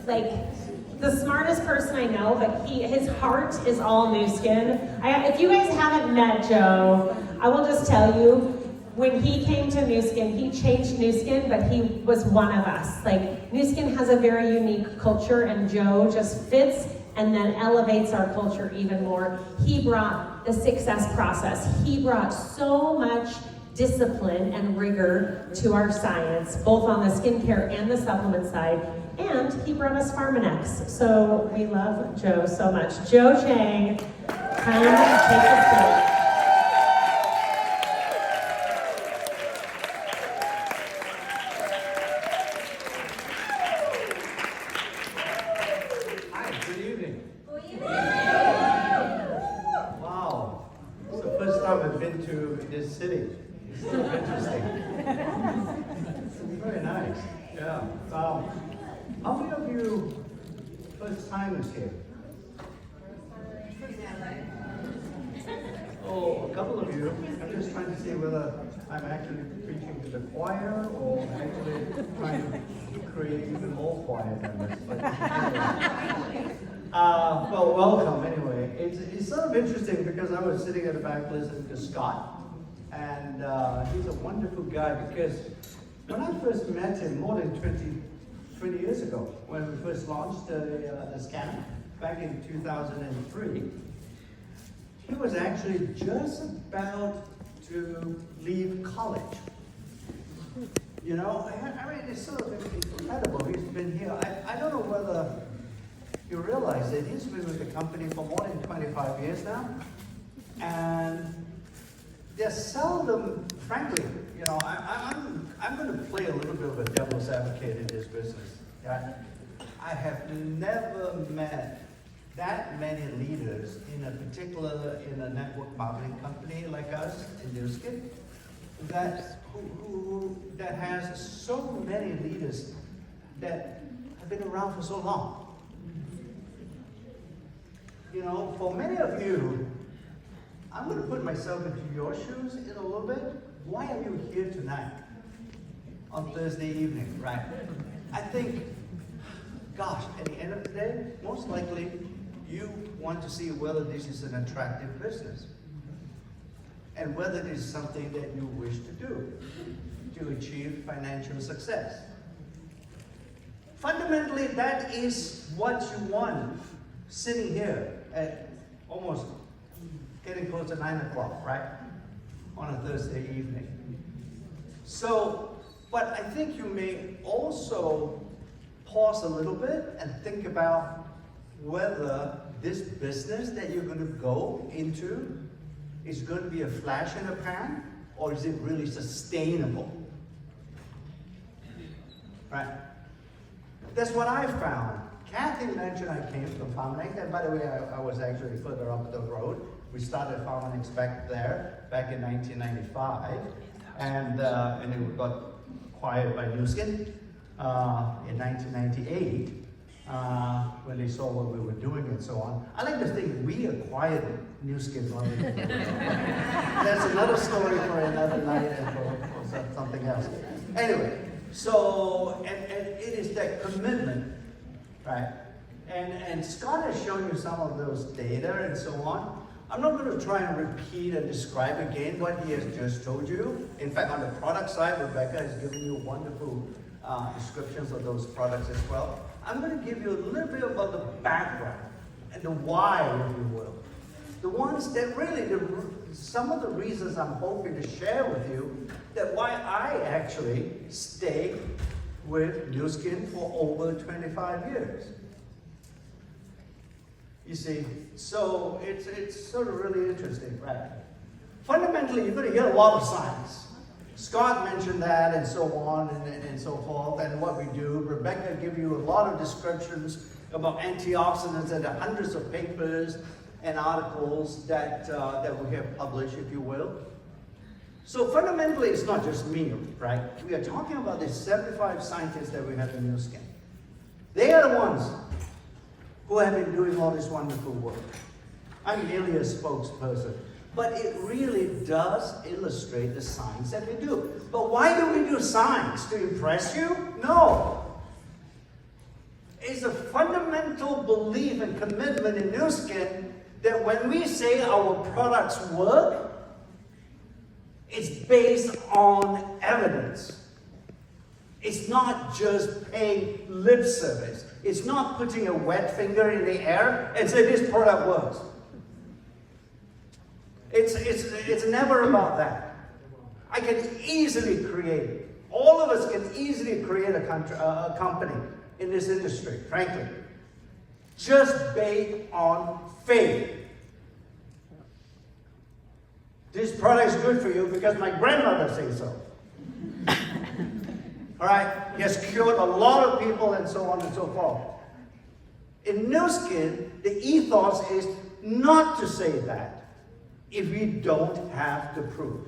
like the smartest person I know, but his heart is all new skin. If you guys haven't met Joe, I will just tell you, when he came to Nu Skin, he changed Nu Skin, but he was one of us. Like, Nu Skin has a very unique culture, and Joe just fits and then elevates our culture even more. He brought the success process. He brought so much discipline and rigor to our science, both on the skincare and the supplement side. And he brought us Pharmanex. So we love Joe so much. Joe Chang, come take the stage. This city. It's so interesting. Very nice. Yeah. How many of you first timers here? Oh, a couple of you. I'm just trying to see whether I'm actually preaching to the choir or actually trying to create even more choir members. Well, welcome anyway. It's sort of interesting because I was sitting at the back listening to Scott. And he's a wonderful guy because when I first met him more than 20 years ago, when we first launched the scanner back in 2003, he was actually just about to leave college. You know, I mean, it's sort of incredible. He's been here. I don't know whether you realize that he's been with the company for more than 25 years now. And there's seldom, frankly, you know, I'm going to play a little bit of a devil's advocate in this business. Yeah? I have never met that many leaders in a network marketing company like us in Nu Skin that has so many leaders that have been around for so long. You know, for many of you, I'm going to put myself into your shoes in a little bit. Why are you here tonight on Thursday evening, right? I think, gosh, at the end of the day, most likely you want to see whether this is an attractive business and whether it is something that you wish to do to achieve financial success. Fundamentally, that is what you want sitting here at almost getting close to 9 o'clock, right? On a Thursday evening. So, but I think you may also pause a little bit and think about whether this business that you're going to go into is going to be a flash in the pan, or is it really sustainable? Right? That's what I found. Kathy mentioned I came from Pharmanex, and by the way, I was actually further up the road. We started Pharmanex back in 1995, and it got acquired by Nu Skin in 1998 when they saw what we were doing and so on. I like to think we acquired Nu Skin. That's another story for another night and for something else. Anyway, so and it is that commitment, right? And Scott has shown you some of those data and so on. I'm not going to try and repeat and describe again what he has just told you. In fact, on the product side, Rebecca has given you wonderful descriptions of those products as well. I'm going to give you a little bit about the background and the why, if you will. The ones that really, some of the reasons I'm hoping to share with you that why I actually stayed with Nu Skin for over 25 years. You see, so it's sort of really interesting, right? Fundamentally, you're going to get a lot of science. Scott mentioned that and so on and so forth, and what we do. Rebecca gave you a lot of descriptions about antioxidants and hundreds of papers and articles that we have published, if you will. So fundamentally, it's not just me, right? We are talking about the 75 scientists that we have in Nu Skin. They are the ones who have been doing all this wonderful work. I'm merely a spokesperson. But it really does illustrate the science that we do. But why do we do science? To impress you? No. is a fundamental belief and commitment in Nu Skin that when we say our products work, it's based on evidence. It's not just paying lip service. It's not putting a wet finger in the air and say this product works. It's never about that. I can easily create, all of us can easily create a company in this industry, frankly, just based on faith. This product is good for you because my grandmother says so. All right? He has cured a lot of people and so on and so forth. In Nu Skin, the ethos is not to say that if we don't have the proof.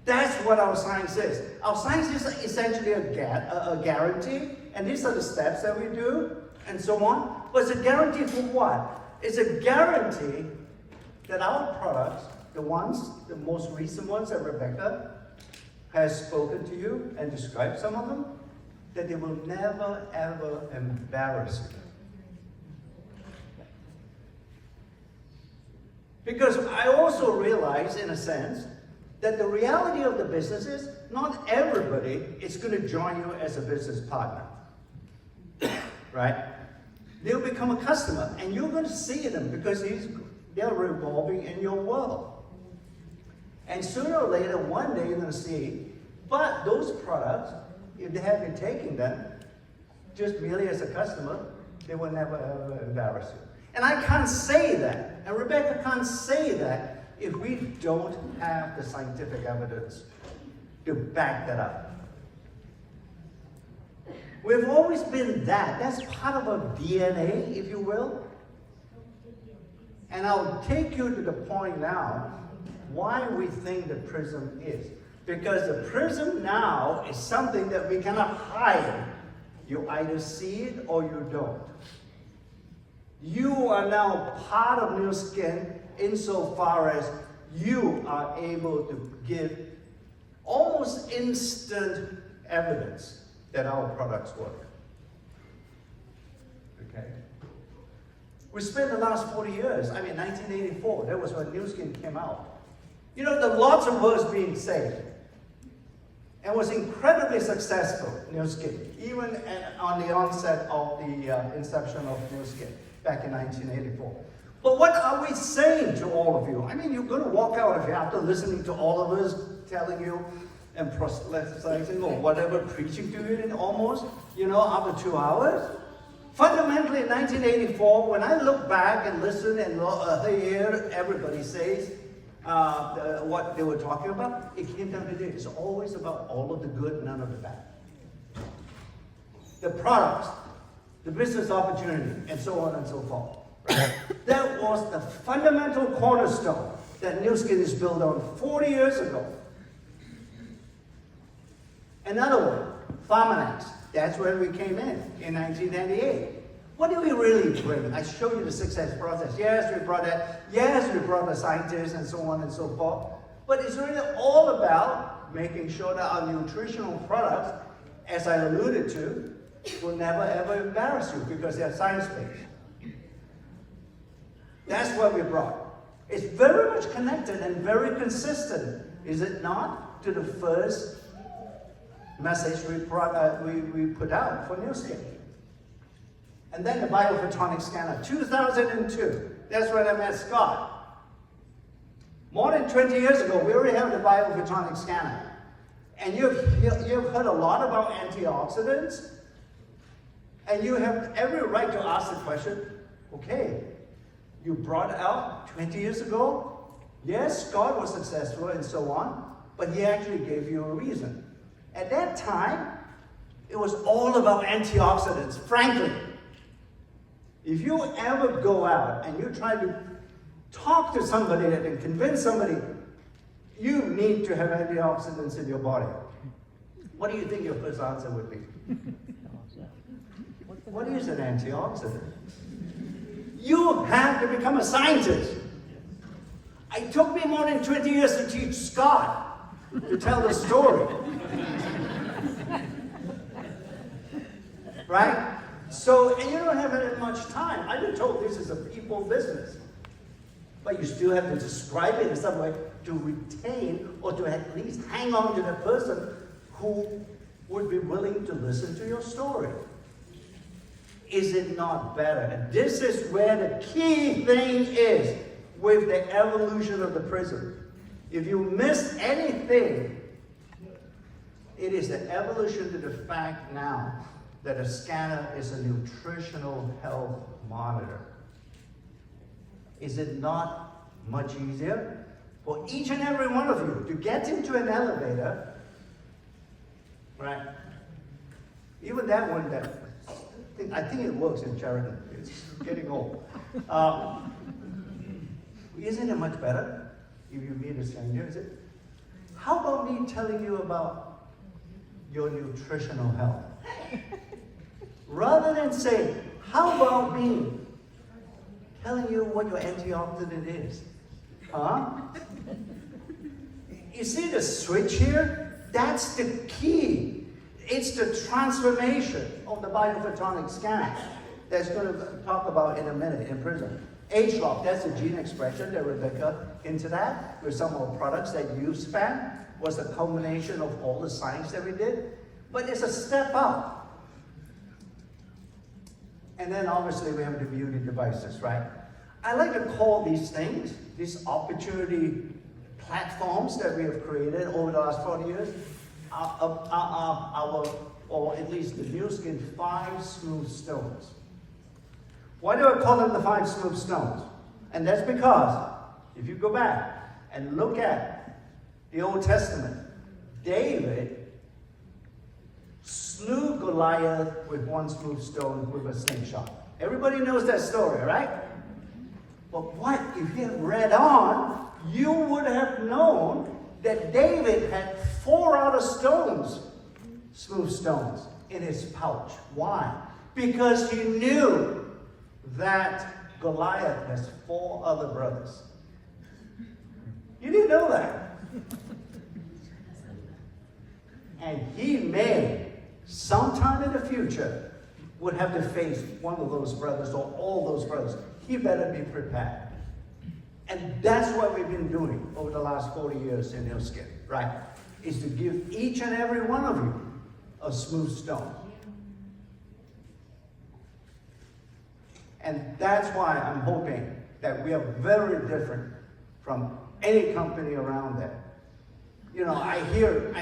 That's what our science is. Our science is essentially a guarantee, and these are the steps that we do, and so on. But it's a guarantee for what? It's a guarantee that our products, the most recent ones that Rebecca has spoken to you and described some of them, that they will never ever embarrass you. Because I also realize, in a sense, that the reality of the business is not everybody is going to join you as a business partner. Right? They'll become a customer, and you're going to see them because they're revolving in your world. And sooner or later, one day you're going to see, but those products, if they have been taking them just merely as a customer, they will never ever embarrass you. And I can't say that, and Rebecca can't say that if we don't have the scientific evidence to back that up. We've always been that. That's part of our DNA, if you will. And I'll take you to the point now why we think the Prysm is. Because the Prysm now is something that we cannot hide. You either see it or you don't. You are now part of Nu Skin insofar as you are able to give almost instant evidence that our products work. Okay? We spent the last 40 years, 1984, that was when Nu Skin came out. You know, there are lots of words being said. And was incredibly successful, Nu Skin, even on the onset of the inception of Nu Skin back in 1984. But what are we saying to all of you? You're going to walk out of here after listening to all of us telling you and proselytizing or whatever, preaching to you in almost, after 2 hours. Fundamentally, in 1984, when I look back and listen and hear everybody says what they were talking about, it came down to this. It's always about all of the good, none of the bad. The products, the business opportunity, and so on and so forth. Right? That was the fundamental cornerstone that Nu Skin is built on 40 years ago. Another one, Pharmanex. That's when we came in 1998. What do we really bring? I showed you the success process. Yes, we brought that. Yes, we brought the scientists and so on and so forth. But it's really all about making sure that our nutritional products, as I alluded to, will never ever embarrass you because they're science-based. That's what we brought. It's very much connected and very consistent, is it not, to the first message we put out for Nu Skin. And then the biophotonic scanner, 2002. That's when I met Scott. More than 20 years ago, we already have the biophotonic scanner. And you've heard a lot about antioxidants. And you have every right to ask the question, okay, you brought it out 20 years ago. Yes, Scott was successful and so on, but he actually gave you a reason. At that time, it was all about antioxidants, frankly. If you ever go out and you try to talk to somebody and convince somebody, you need to have antioxidants in your body. What do you think your first answer would be? What is an antioxidant? You have to become a scientist. It took me more than 20 years to teach Scott to tell the story. Right? So, and you don't have that much time. I've been told this is a people business. But you still have to describe it in some way to retain or to at least hang on to the person who would be willing to listen to your story. Is it not better? And this is where the key thing is with the evolution of the Prysm. If you miss anything, it is the evolution to the fact now that a scanner is a nutritional health monitor. Is it not much easier for each and every one of you to get into an elevator, right? Even that one, I think it works in Sheraton. It's getting old. Isn't it much better if you meet a stranger? Is it? How about me telling you about your nutritional health? Rather than saying, how about me telling you what your antioxidant is? Huh? You see the switch here? That's the key. It's the transformation of the biophotonic scan that's going to talk about in a minute in Prysm. HLOC, that's the gene expression that Rebecca hinted at with some of the products that you spent, was a culmination of all the science that we did. But it's a step up. And then obviously we have the beauty devices, right? I like to call these things, these opportunity platforms that we have created over the last 40 years, or at least the new skin, 5 smooth stones. Why do I call them the 5 smooth stones? And that's because if you go back and look at the Old Testament, David slew Goliath with 1 smooth stone with a slingshot. Everybody knows that story, right? But what if you had read on, you would have known that David had 4 other stones, smooth stones, in his pouch. Why? Because he knew that Goliath has 4 other brothers. You didn't know that. And he may, sometime in the future, would have to face one of those brothers or all those brothers. He better be prepared. And that's what we've been doing over the last 40 years in Hillskin, right? Is to give each and every one of you a smooth stone. And that's why I'm hoping that we are very different from any company around there. You know, I hear,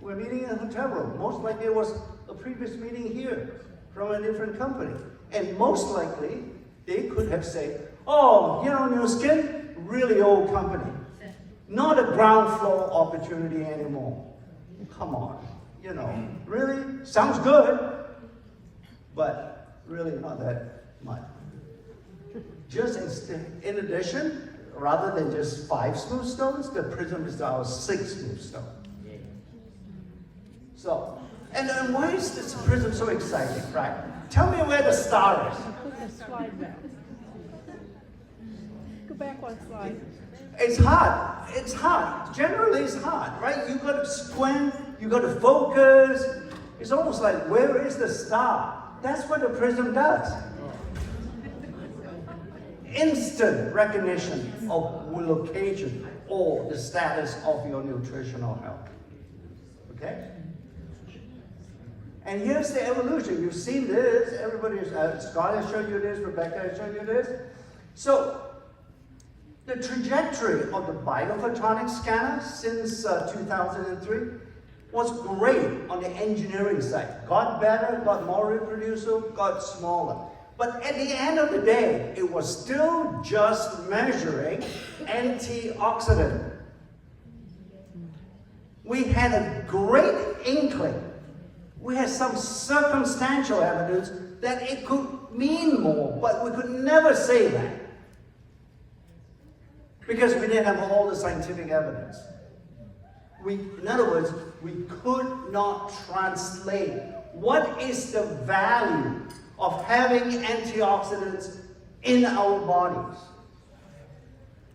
we're meeting in a hotel room. Most likely it was a previous meeting here from a different company. And most likely, they could have said, oh, you know, New Skin, really old company. Not a ground floor opportunity anymore. Come on, you know, really? Sounds good, but really not that much. Just in addition, rather than just 5 smooth stones, the Prysm is our 6 smooth stone. So, and then why is this Prysm so exciting, right? Tell me where the star is. Put the slide back. Go back 1 slide. It's hard. It's hard. Generally, it's hard, right? You got to squint. You got to focus. It's almost like, where is the star? That's what the Prysm does. Instant recognition of location or the status of your nutritional health. Okay? And here's the evolution. You've seen this. Everybody, Scott has shown you this. Rebecca has shown you this. So, the trajectory of the biophotonic scanner since 2003 was great on the engineering side. Got better, got more reproducible, got smaller. But at the end of the day, it was still just measuring antioxidant. We had a great inkling. We had some circumstantial evidence that it could mean more, but we could never say that. Because we didn't have all the scientific evidence. In other words, we could not translate what is the value of having antioxidants in our bodies.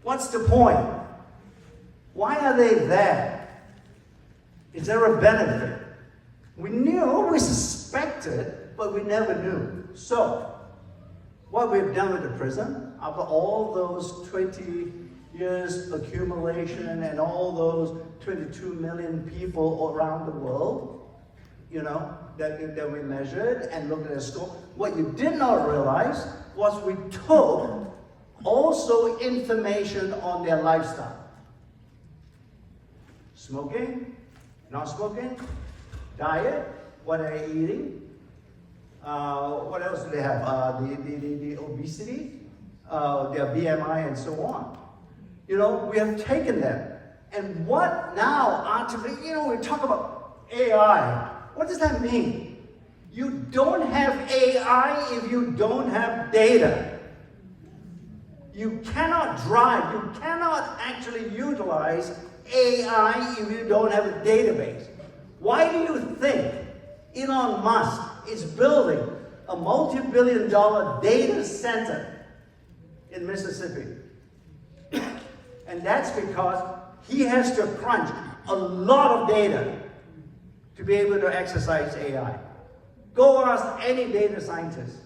What's the point? Why are they there? Is there a benefit? We knew, we suspected, but we never knew. So, what we've done with the Prysm, after all those 20 years accumulation and all those 22 million people around the world, you know, that we measured and looked at the score, what you did not realize was we took also information on their lifestyle. Smoking, not smoking, diet, what are they eating, what else do they have? The obesity, their BMI and so on. You know, we have taken them. And what now, artificially, you know, we talk about AI. What does that mean? You don't have AI if you don't have data. You cannot drive, you cannot actually utilize AI if you don't have a database. Why do you think Elon Musk is building a multi-billion-dollar data center in Mississippi? And that's because he has to crunch a lot of data to be able to exercise AI. Go ask any data scientist.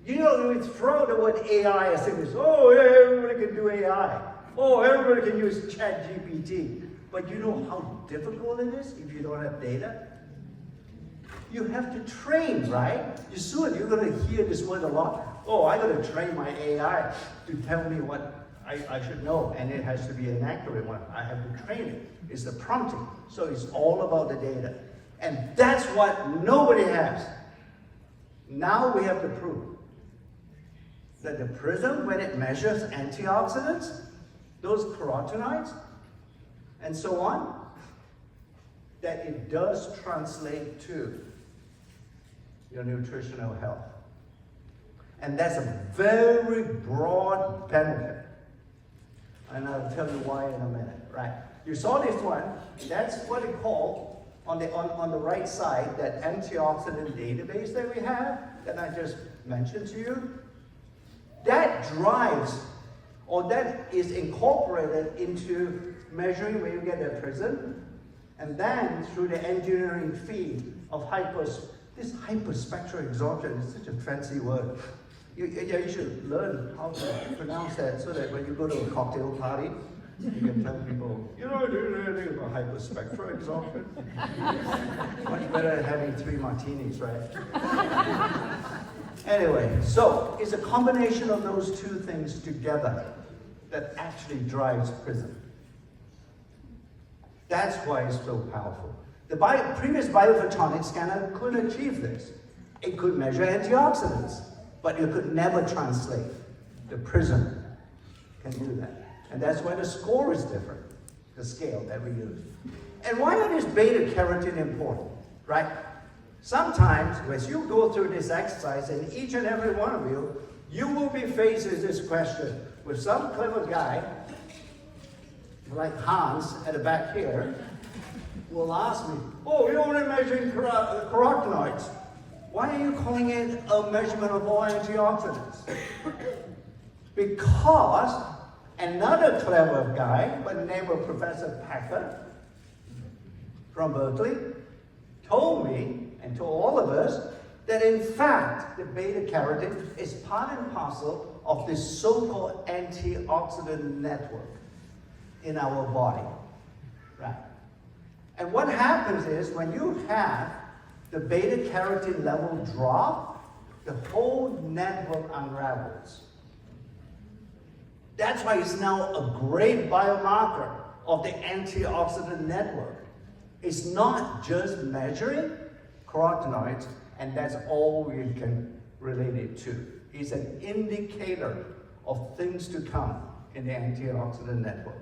You know, we throw the word AI as if it's, oh, yeah, everybody can do AI. Oh, everybody can use ChatGPT. But you know how difficult it is if you don't have data? You have to train, right? You're going to hear this word a lot. Oh, I got to train my AI to tell me what I should know, and it has to be an accurate one. I have to train it. It's the prompting. So it's all about the data. And that's what nobody has. Now we have to prove that the Prysm, when it measures antioxidants, those carotenoids, and so on, that it does translate to your nutritional health. And that's a very broad benefit. And I'll tell you why in a minute, right? You saw this one, that's what it called, on the right side, that antioxidant database that we have, that I just mentioned to you. That drives, or that is incorporated into measuring where you get the Prysm, and then through the engineering feed of this hyperspectral absorption is such a fancy word. You should learn how to pronounce that so that when you go to a cocktail party, you can tell people, you know, do anything about hyperspectral absorption? Much better than having 3 martinis, right? Anyway, so it's a combination of those two things together that actually drives Prysm. That's why it's so powerful. The previous biophotonic scanner couldn't achieve this. It could measure antioxidants, but it could never translate. The Prysm can do that. And that's why the score is different, the scale that we use. And why is beta carotene important, right? Sometimes, as you go through this exercise, and each and every one of you, you will be faced with this question with some clever guy, like Hans at the back here, will ask me, oh, you're only measuring carotenoids. Why are you calling it a measurement of all antioxidants? Because another clever guy by the name of Professor Packer from Berkeley told me, and told all of us, that in fact the beta carotene is part and parcel of this so-called antioxidant network in our body, right? And what happens is when you have the beta carotene level drop, the whole network unravels. That's why it's now a great biomarker of the antioxidant network. It's not just measuring carotenoids, and that's all we can relate it to. It's an indicator of things to come in the antioxidant network.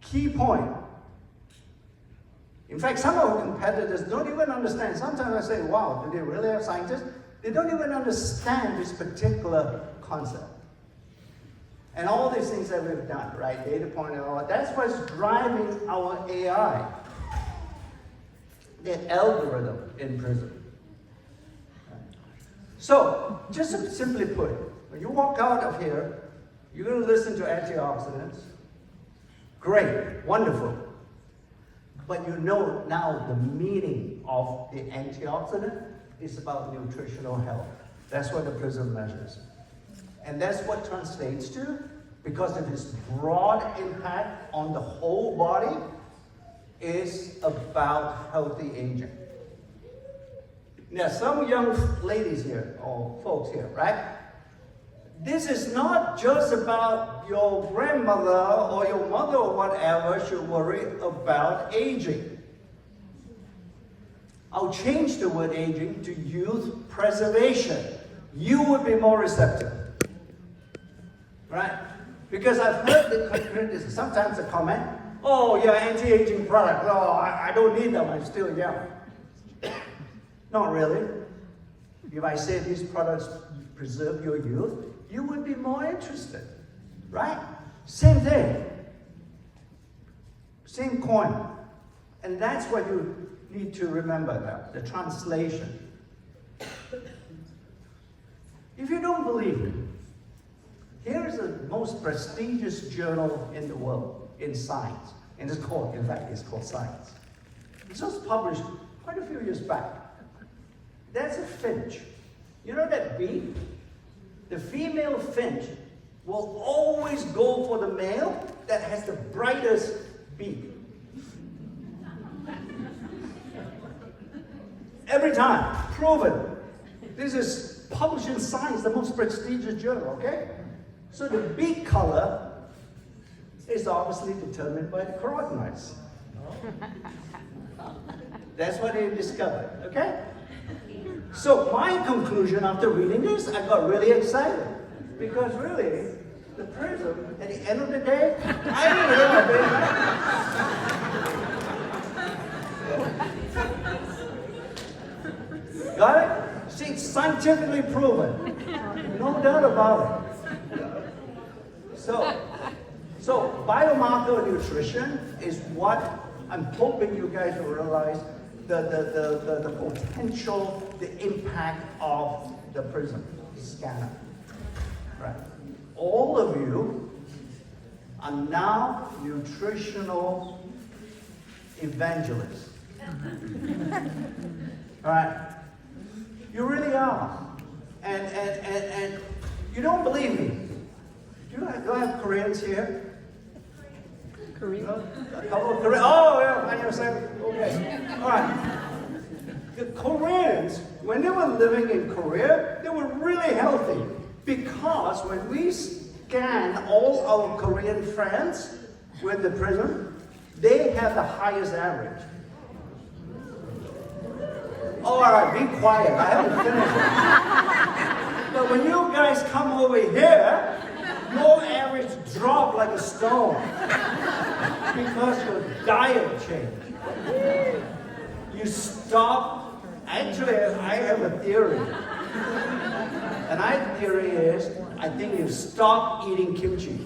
Key point. In fact, some of our competitors don't even understand. Sometimes I say, wow, do they really have scientists? They don't even understand this particular concept. And all these things that we've done, right? Data point and all that, that's what's driving our AI. The algorithm in Prysm. So, just to simply put, when you walk out of here, you're going to listen to antioxidants. Great, wonderful. But you know now the meaning of the antioxidant is about nutritional health. That's what the Prysm measures. And that's what translates to, because of its broad impact on the whole body, is about healthy aging. Now, some young ladies here, or folks here, right? This is not just about your grandmother or your mother or whatever should worry about aging. I'll change the word aging to youth preservation. You would be more receptive, right? Because I've heard the sometimes a comment, oh, yeah, anti-aging product. Oh, I don't need them, I'm still young. Not really. If I say these products preserve your youth, you would be more interested, right? Same thing. Same coin. And that's what you need to remember now, the translation. If you don't believe me, here is the most prestigious journal in the world in science. And it's called, in fact, it's called Science. It was published quite a few years back. That's a finch. You know that beak? The female finch will always go for the male that has the brightest beak. Every time, proven. This is published in Science, the most prestigious journal, okay? So the beak color is obviously determined by the carotenoids. That's what they discovered, okay? So my conclusion after reading this, I got really excited. Because really, the Prysm, at the end of the day, I didn't know. Got it? See, it's scientifically proven. No doubt about it. So biomarker nutrition is what I'm hoping you guys will realize the potential, the impact of the Prysm scanner. Right. All of you are now nutritional evangelists. All right. You really are. And you don't believe me. Do I have Koreans here? Korean. A couple of Koreans. Oh, yeah, I understand. Okay. All right. The Koreans, when they were living in Korea, they were really healthy because when we scan all our Korean friends with the Prysm, they have the highest average. All right, be quiet. I haven't finished. But when you guys come over here, your average dropped like a stone because your diet changed. You stop. Actually, I have a theory. And my theory is, I think you stop eating kimchi.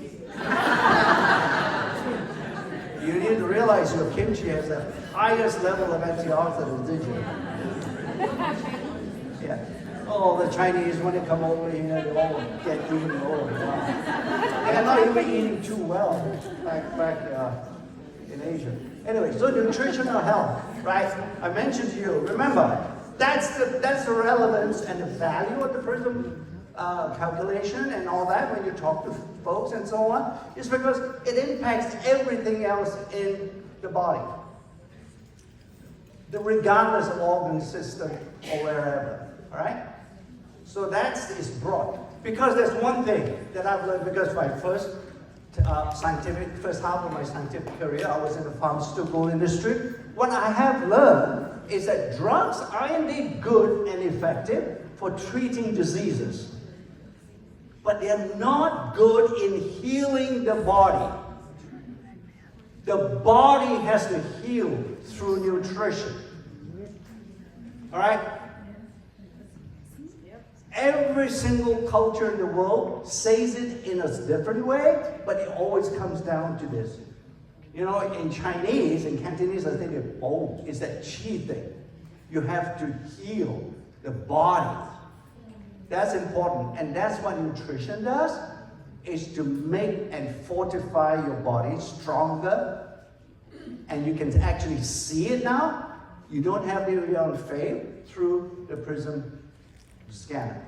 You need to realize your kimchi has the highest level of antioxidants, did you? Yeah. Oh, the Chinese, when they come over here, they all get eaten over. They're not even eating too well back in Asia. Anyway, so nutritional health, right? I mentioned to you, remember, that's the relevance and the value of the Prysm calculation and all that when you talk to folks and so on, is because it impacts everything else in the body. Regardless of organ system or wherever, all right? So is broad. Because there's one thing that I've learned, because my first half of my scientific career, I was in the pharmaceutical industry. What I have learned is that drugs are indeed good and effective for treating diseases, but they're not good in healing the body. The body has to heal through nutrition. All right? Every single culture in the world says it in a different way, but it always comes down to this. You know, in Chinese and Cantonese, I think it's that qi thing. You have to heal the body. That's important. And that's what nutrition does, is to make and fortify your body stronger and you can actually see it now. You don't have to be on fame through the Prysm scanner.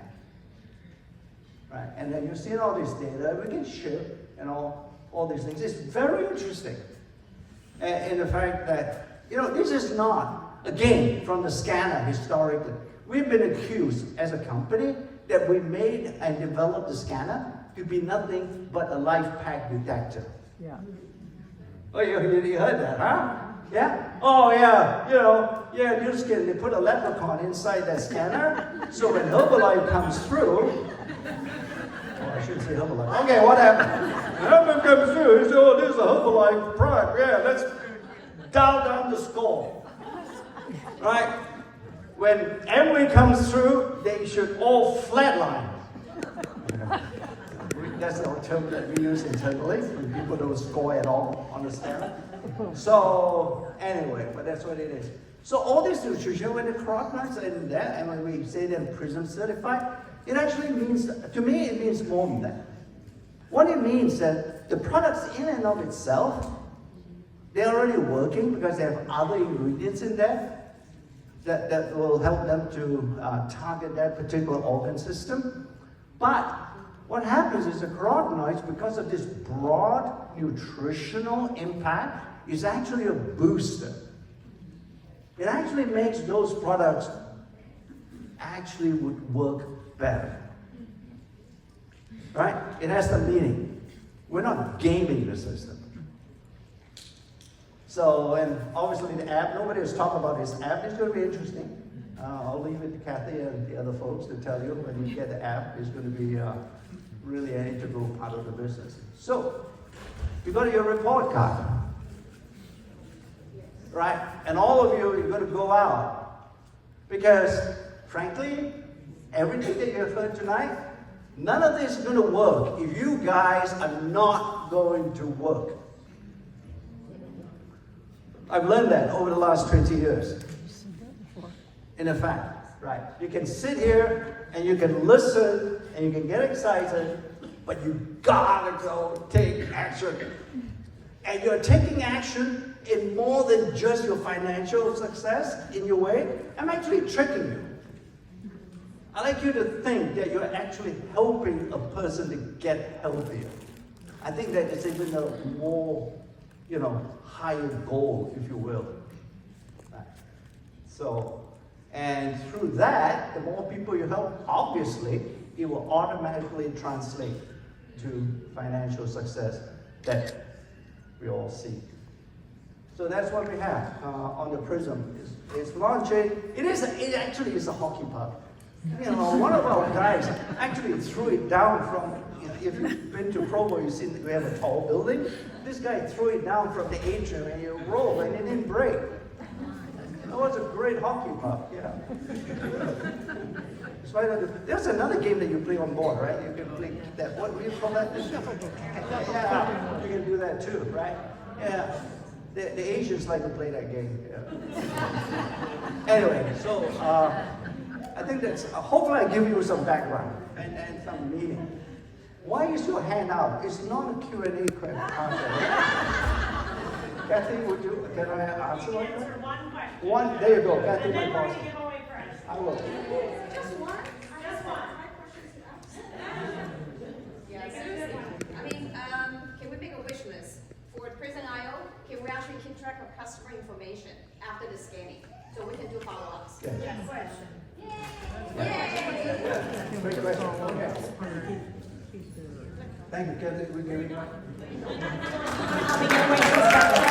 Right? And then you're seeing all this data, we can ship and all these things. It's very interesting. And the fact that, this is not, again, from the scanner historically. We've been accused as a company that we made and developed the scanner to be nothing but a life pack detector. Yeah. Oh, you heard that, huh? Yeah? Oh, yeah, new skin, they put a leprechaun inside that scanner, so when Herbalife comes through, I shouldn't say Herbalife. Okay, what happened? Herbalife comes through, he said, oh, this is a Herbalife product, yeah, let's dial down the score. Right? When Emily comes through, they should all flatline. That's the term that we use internally, when people don't score at all on the scanner. So, anyway, but that's what it is. So all this nutrition, when the carotenoids are in there, and when we say they're Prysm certified, it actually means, to me, it means more than that. What it means that the products in and of itself, they're already working because they have other ingredients in there that will help them to target that particular organ system. But what happens is the carotenoids, because of this broad nutritional impact, is actually a booster. It actually makes those products actually would work better. Right? It has some meaning. We're not gaming the system. So, and obviously the app, nobody has talked about this app. It's going to be interesting. I'll leave it to Kathy and the other folks to tell you when you get the app. It's going to be really an integral part of the business. So, you go to your report card. Right? And all of you, you're going to go out. Because, frankly, everything that you've heard tonight, none of this is going to work if you guys are not going to work. I've learned that over the last 20 years. In fact, right? You can sit here and you can listen and you can get excited, but you gotta go take action. And you're taking action in more than just your financial success in your way. I'm actually tricking you. I like you to think that you're actually helping a person to get healthier. I think that it's even a more, higher goal, if you will. Right. So, and through that, the more people you help, obviously, it will automatically translate to financial success that we all seek. So that's what we have on the Prysm. It's launching. It actually is a hockey puck. One of our guys actually threw it down from, if you've been to Provo, you've seen we have a tall building. This guy threw it down from the atrium and you roll and it didn't break. That was a great hockey puck, yeah. There's another game that you play on board, right? You can play that, what do you call that? Yeah, you can do that too, right? Yeah. The Asians like to play that game. Yeah. Anyway, so I think that's, hopefully I give you some background and some meaning. Why is your hand out? It's not a Q&A question. Kathy, can I answer one? Answer one question. There you go, Kathy. And then we're going to give away first. I will. Just one? Just one. Yeah, seriously. Can we make a wish list? For Prysm.io, can we actually keep track of customer information after the scanning? So we can do follow-ups. Yes. Yes. Question. Yay! Great question. Okay. Thank you, Kathy. We're giving you. I'll be giving away some stuff.